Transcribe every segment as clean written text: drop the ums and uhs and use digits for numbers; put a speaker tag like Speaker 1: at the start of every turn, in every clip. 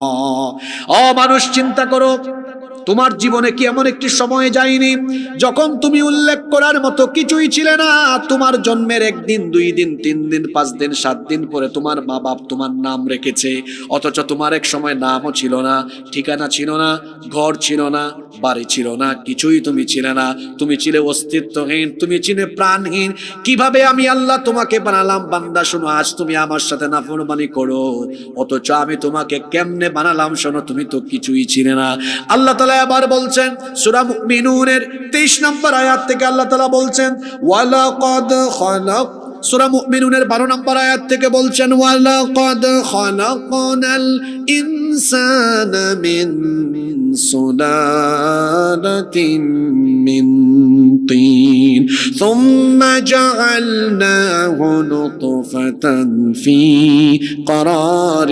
Speaker 1: মানুষ চিন্তা করো, তোমার জীবনে কি এমন একটি সময় যায়নি যখন তুমি উল্লেখ করার মতো কিছুই ছিলে না? তোমার জন্মের 1 দিন 2 দিন 3 দিন 5 দিন 7 দিন পরে তোমার মা বাপ তোমার নাম রেখেছে, অথচ তোমার এক সময় নামও ছিল না, ঠিকানা ছিল না, ঘর ছিল না, বাড়ি ছিল না, কিছুই তুমি ছিলে না। তুমি ছিলে অস্তিত্বহীন, তুমি ছিলে প্রাণহীন। কিভাবে আমি আল্লাহ তোমাকে বানালাম? বান্দা শোনো, আজ তুমি আমার সাথে নাফরমানি করো, অথচ আমি তোমাকে কেমনে বানালাম শোনো, তুমি তো কিছুই ছিলে না। আল্লাহ তাআলা আবার বলছেন সূরা মুমিনুনের 23 নম্বর আয়াত থেকে আল্লাহ তাআলা বলছেন ওয়ালাকাদ খালাক, সূরা মুমিনুনের 12 নম্বর আয়াত থেকে বলছেন ওয়ালাকাদ খালাকনাল ইনসানা মিন সুলালাতিন মিন তিন সুম্মা জাআলনাহু নুতফাতান ফি قرارٍ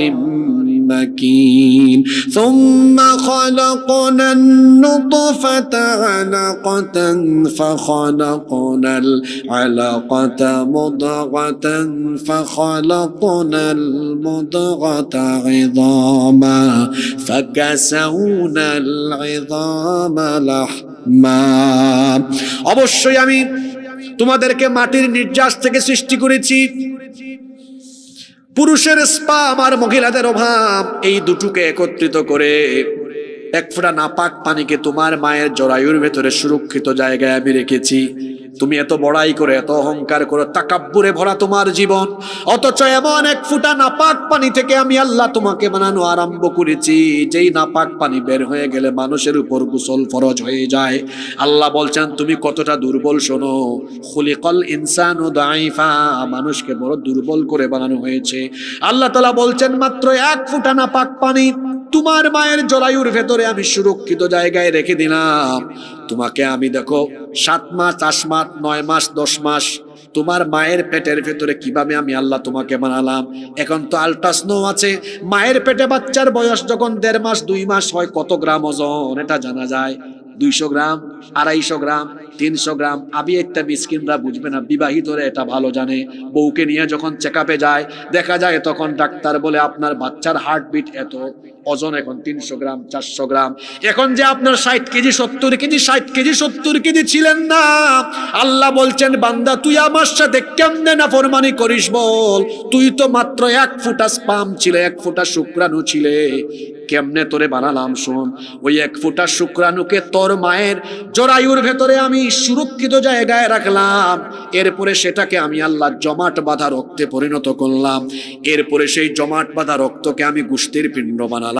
Speaker 1: مكين ثم خلقنا النطفة علقة فخلقنا العلقة مضغة فخلقنا المضغة عظاما فكسونا العظام لحما। অবশ্যই আমি তোমাদেরকে মাটির নির্যাস থেকে সৃষ্টি করেছি। পুরুষের স্পাম আর মহিলাদের অভাব, এই দুটোকে একত্রিত করে 1 ফোঁটা নাপাক পানিকে তোমার মায়ের জরায়ুর ভেতরে সুরক্ষিত জায়গায় আমি রেখেছি। তুমি এত বড়াই করে, এত অহংকার করে, তাকাব্বুরে ভরা তোমার জীবন, অথচ এমন 1 ফোঁটা নাপাক পানি থেকে আমি আল্লাহ তোমাকে বানানো আরম্ভ করেছি, যেই নাপাক পানি বের হয়ে গেলে মানুষের উপর গোসল ফরজ হয়ে যায়। আল্লাহ বলছেন তুমি কতটা দুর্বল শোনো, খুলিকাল ইনসানু দাইফা, মানুষকে বড় দুর্বল করে বানানো হয়েছে। আল্লাহ তাআলা বলছেন মাত্র 1 ফোঁটা নাপাক পানি তোমার মায়ের জরায়ুর ভেতরে আমি সুরক্ষিত জায়গায় রেখে দিলাম। তোমাকে আমি দেখো 7 মাস 8 মাস 9 মাস 10 মাস তোমার মায়ের পেটের ভেতরে কিভাবে আমি আল্লাহ তোমাকে বানালাম। এখন তো আল্ট্রাসাউন্ড আছে, মায়ের পেটে বাচ্চার বয়স যখন 1.5 মাস 2 মাস হয় কত গ্রাম ওজন এটা জানা যায়। 200 গ্রাম, 250 গ্রাম, 300 গ্রাম। আবি একটা মিসকিনরা বুঝবে না, বিবাহিতরা এটা ভালো জানে। বউকে নিয়ে যখন চেকআপে যায় দেখা যায় তখন ডাক্তার বলে আপনার বাচ্চার হার্টবিট এত, ওজন এখন 300 গ্রাম 400 গ্রাম। এখন যে আপনার 60 কেজি 70 কেজি 60 কেজি 70 কেজি ছিলেন না, আল্লাহ বলছেন বান্দা তুই আমার সাথে কেমনে নাফরমানি করিস বল? তুই তো মাত্র 1 ফোঁটা স্পাম ছিলে, 1 ফোঁটা শুক্রাণু ছিলে, কেমনে তোরে বানালাম শোন। ওই 1 ফোঁটা শুক্রাণুকে তোর মায়ের জরায়ুর ভেতরে আমি সুরক্ষিত জায়গায় রাখলাম। এরপরে সেটাকে আমি আল্লাহ জমাট বাঁধা রক্তে পরিণত করলাম। এরপরে সেই জমাট বাঁধা রক্তকে আমি গোশতের পিণ্ড বানালাম।